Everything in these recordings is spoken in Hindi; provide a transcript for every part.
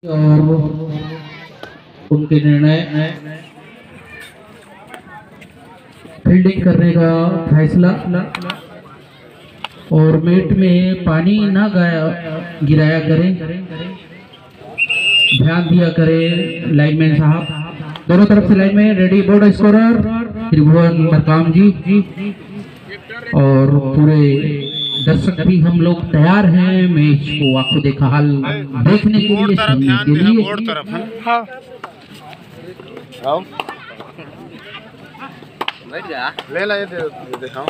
और उनके निर्णय फील्डिंग करने का फैसला और मेट में पानी ना गिराया करें, ध्यान दिया करें लाइनमैन साहब। दोनों तरफ से लाइनमैन रेडी। बोर्ड स्कोरर त्रिभुवन मरकाम जी और पूरे दर्शक भी हम लोग तैयार हैं मैच को आंखों देखा हाल देखने के लिए, सुनने के लिए। बोर्ड तरफ है। हाँ। आओ। बैठ जा। ले ला ये दिखाओ।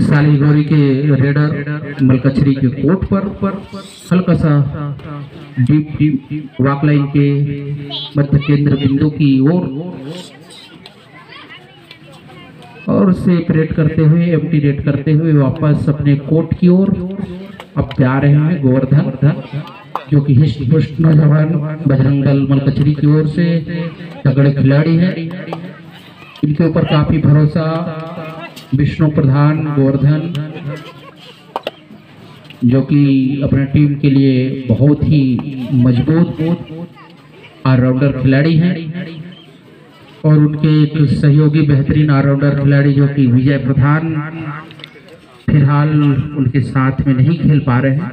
सालीगोरी के रेडर मलकछरी के कोर्ट पर हल्का सा डीप वाकलाइन के मध्य केंद्र बिंदु की ओर और सेपरेट करते हुए एम्प्टी रेट करते हुए वापस अपने कोर्ट की ओर अब जा रहे हैं गोवर्धन, जो कि हिस्ट नौजवान बजरंग दल मलकछरी की ओर से तगड़े खिलाड़ी हैं। इनके ऊपर काफी भरोसा विष्णु प्रधान गोवर्धन, जो कि अपने टीम के लिए बहुत ही मजबूत ऑलराउंडर खिलाड़ी हैं और उनके एक सहयोगी बेहतरीन ऑलराउंडर खिलाड़ी जो कि विजय प्रधान फिलहाल उनके साथ में नहीं खेल पा रहे हैं।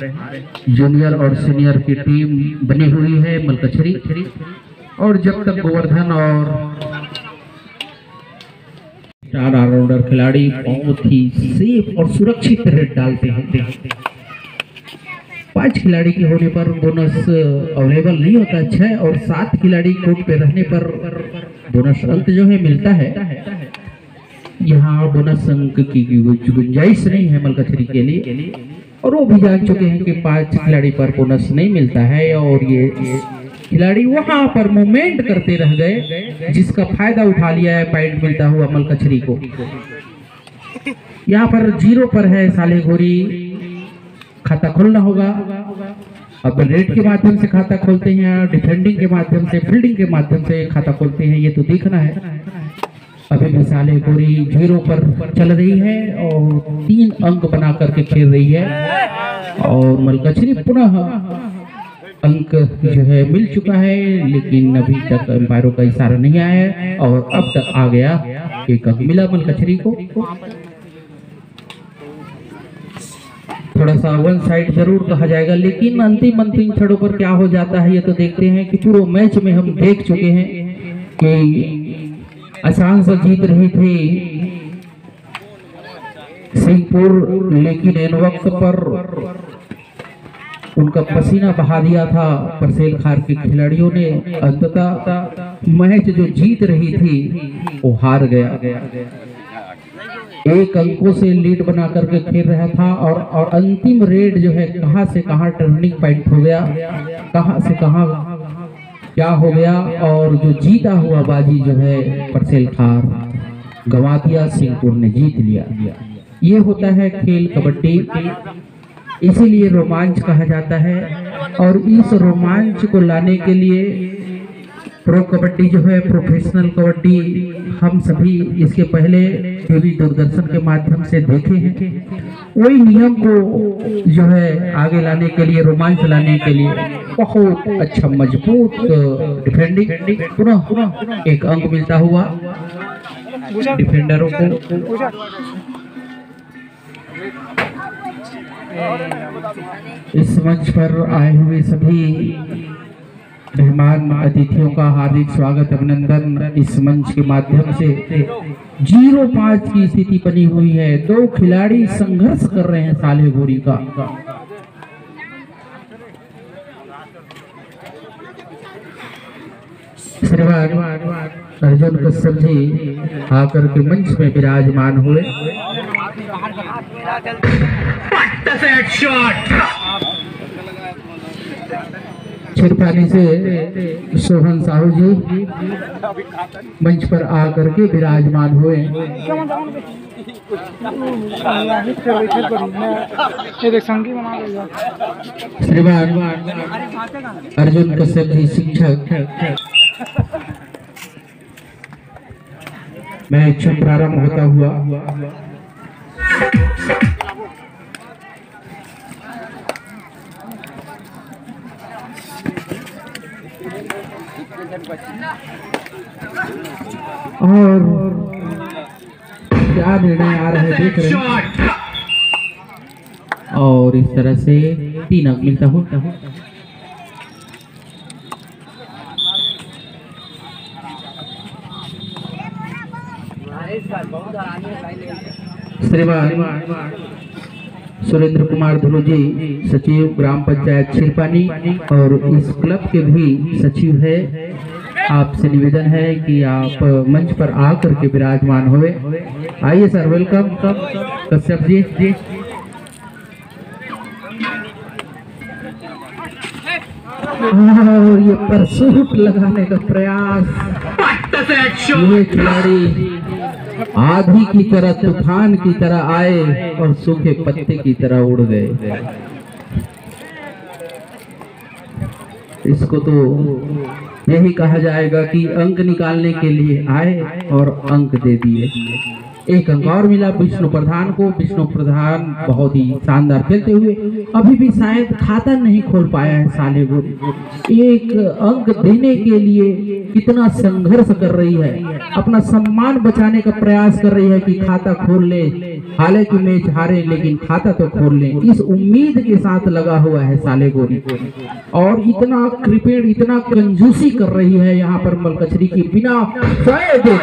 जूनियर और सीनियर की टीम बनी हुई है मलकछरी, और जब तक गोवर्धन और चार ऑलराउंडर खिलाड़ी बहुत ही सेफ और सुरक्षित रेड डालते हैं। 5 खिलाड़ी के होने पर बोनस अवेलेबल नहीं होता। 6 और 7 खिलाड़ी कोर्ट पे रहने पर बोनस अंक जो है मिलता है। यहाँ बोनस अंक की गुंजाइश नहीं है मलकछरी के लिए, और वो भी जान चुके हैं कि 5 खिलाड़ी पर बोनस नहीं मिलता है, और ये खिलाड़ी वहां पर मूवमेंट करते रह गए, जिसका फायदा उठा लिया है पॉइंट मिलता हुआ मलकछरी को। यहाँ पर 0 पर है सालीगोरी, खाता खोलना होगा। अब रेड के माध्यम से खाता खोलते हैं या डिफेंडिंग के माध्यम से, फील्डिंग के माध्यम से खाता खोलते हैं, ये तो देखना है। अभी भी सालीगोरी 0 पर चल रही है और 3 अंक बना करके खेल रही है, और मलकछरी पुनः अंक जो है मिल चुका है, लेकिन अभी तक अंपायरों का इशारा नहीं आया है, और अब तक आ गया 1 अंक मिला मलकछरी को। थोड़ा सा वन साइड जरूर कहा जाएगा, लेकिन अंतिम क्षणों पर क्या हो जाता है ये तो देखते हैं। कि पूरे मैच में हम देख चुके हैं कि आसान से जीत रही थी सिंहपुर, लेकिन इन वक्त पर उनका पसीना बहा दिया था परसेल खार के खिलाड़ियों ने। अंततः मैच जो जीत रही थी वो हार गया। 1 अंकों से लीड बना करके खेल रहा था, और अंतिम रेड जो है कहां से कहां टर्निंग पॉइंट हो गया, कहां से कहां क्या हो गया, और जो जीता हुआ बाजी जो है परसेल खार गंवा दिया, सिंहपुर ने जीत लिया। ये होता है खेल कबड्डी, इसीलिए रोमांच कहा जाता है। और इस रोमांच को लाने के लिए प्रो कबड्डी जो है, प्रोफेशनल कबड्डी, हम सभी इसके पहले टीवी दूरदर्शन के माध्यम से देखे हैं। वही नियम को जो है आगे लाने के लिए, रोमांच लाने के लिए बहुत अच्छा मजबूत डिफेंडिंग, पुनः 1 अंक मिलता हुआ डिफेंडरों को। इस मंच पर आए हुए सभी मेहमान अतिथियों का हार्दिक स्वागत, अभिनंदन। इस मंच के माध्यम से 0-5 की स्थिति बनी हुई है। 2 खिलाड़ी संघर्ष कर रहे हैं सालीगोरी का। अर्जुन कश्यप जी आकर के मंच में विराजमान हुए। छिरपानी से सोहन साहू जी मंच पर आकर के विराजमान हुए। श्रीमान अर्जुन कश्यप जी शिक्षक मैच प्रारंभ होता हुआ और क्या निर्णय आ रहे देख रहे हैं और इस तरह से 3 अंक मिलता हो। श्रीमान सुरेंद्र कुमार धुलू जी सचिव ग्राम पंचायत छिरपानी और इस क्लब के भी सचिव है। आपसे निवेदन है कि आप मंच पर आकर के विराजमान हुए। आइए सर, वेलकम कश्यप जी। और ये परसूट लगाने का प्रयास, ये खिलाड़ी आधी की तरह तूफान की तरह आए और सूखे पत्ते की तरह उड़ गए। इसको तो यही कहा जाएगा कि अंक निकालने के लिए आए और अंक दे दिए। 1 अंक और मिला विष्णु प्रधान को। विष्णु प्रधान बहुत ही शानदार खेलते हुए अभी भी शायद खाता नहीं खोल पाया है सालेगुड़ी। 1 अंक देने के लिए कितना संघर्ष कर रही है, अपना सम्मान बचाने का प्रयास कर रही है कि खाता खोल ले। हालांकि मैच हारे लेकिन खाता तो खोल ले, इस उम्मीद के साथ लगा हुआ है सालेगुड़ी। और इतना क्रिकेट, इतना कंजूसी कर रही है यहाँ पर मलकचरी की। बिना दे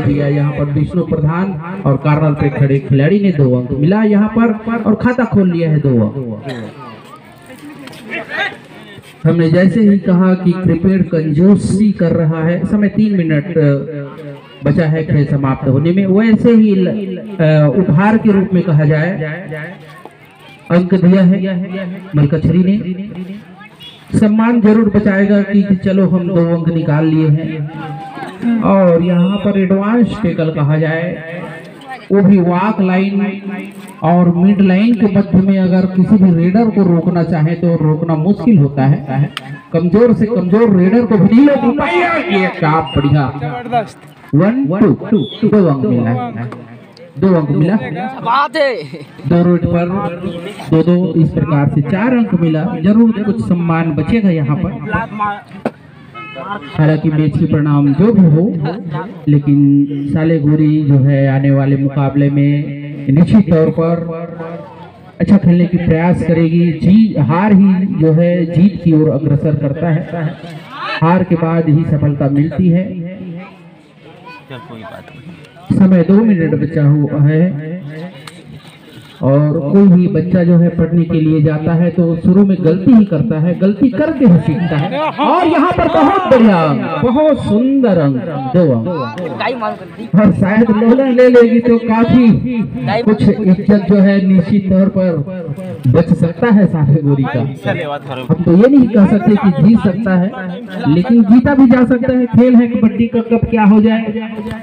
दिया यहाँ पर विष्णु प्रधान और कार्नर पे खड़े खिलाड़ी ने 2 अंक मिला यहाँ पर और खाता खोल लिया है 2 अंक। हमने जैसे ही कहा कि क्रिकेट कंजूसी कर रहा है, समय 3 मिनट बचा है खेल समाप्त होने में, वैसे ही उपहार के रूप में कहा जाए अंक दिया है मलकचरी ने। सम्मान जरूर बचाएगा कि चलो हम 2 अंक निकाल लिए हैं। और यहाँ पर एडवांस टेकल कहा जाए, वो भी वॉक लाइन और मिड लाइन के मध्य में अगर किसी भी रेडर को रोकना चाहे तो रोकना मुश्किल होता है। कमजोर से कमजोर रेडर को भी नहीं रोक पाया। ये काम बढ़िया। 1 2 2 अंक मिला, 2 अंक मिला। 2 रोड पर 2-2 इस प्रकार से 4 अंक मिला। जरूर कुछ सम्मान बचेगा यहाँ पर। हालांकि मैच की परिणाम जो भी हो, लेकिन सालेगुड़ी जो है आने वाले मुकाबले में निश्चित तौर पर अच्छा खेलने की प्रयास करेगी। हार ही जो है जीत की ओर अग्रसर करता है। हार के बाद ही सफलता मिलती है। समय 2 मिनट बचा हुआ है और कोई भी बच्चा जो है पढ़ने के लिए जाता है तो शुरू में गलती ही करता है, गलती करके ही सीखता है। और यहाँ पर बहुत बढ़िया अंक, बहुत सुंदर अंक, 2 अंक। और शायद लोला ले लेगी तो काफी कुछ इज्जत जो है निश्चित तौर पर बच सकता है सालेगुड़ी का। हम तो ये नहीं कह सकते कि जीत सकता है, लेकिन जीता भी जा सकता है। खेल है कबड्डी का, कब क्या हो जाए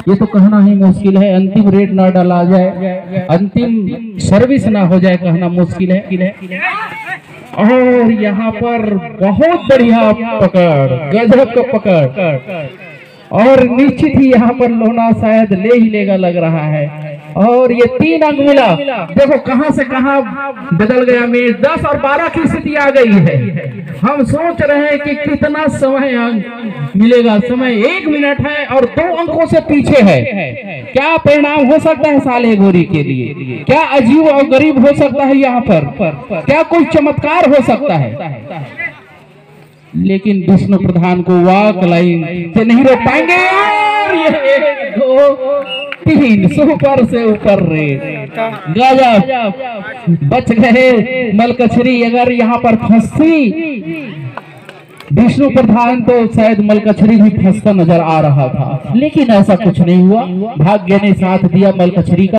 ये तो कहना ही मुश्किल है। अंतिम रेड ना डाला जाए, अंतिम सर्विस ना हो जाए, कहना मुश्किल है। और यहाँ पर बहुत बढ़िया पकड़, गजब का पकड़, और निश्चित ही यहाँ पर लोना शायद ले ही लेगा लग रहा है। और ये 3 अंक मिला। देखो कहां से कहां बदल गया मैच। 10 और 12 की स्थिति आ गई है। हम सोच रहे हैं कि कितना समय अंक मिलेगा। समय 1 मिनट है और 2 अंकों से पीछे है। क्या परिणाम हो सकता है सालेगुड़ी के लिए? क्या अजीब और गरीब हो सकता है यहाँ पर? क्या कोई चमत्कार हो सकता है? लेकिन विष्णु प्रधान को वॉक लाइन से नहीं रोक पाएंगे। और ये 1 2 3 सुपर से ऊपर रेड, गजब, बच गए मलकचरी। अगर यहाँ पर फंसती विष्णु प्रधान तो शायद मलकचरी भी फंसता नजर आ रहा था, लेकिन ऐसा कुछ नहीं हुआ। भाग्य ने साथ दिया मलकचरी का।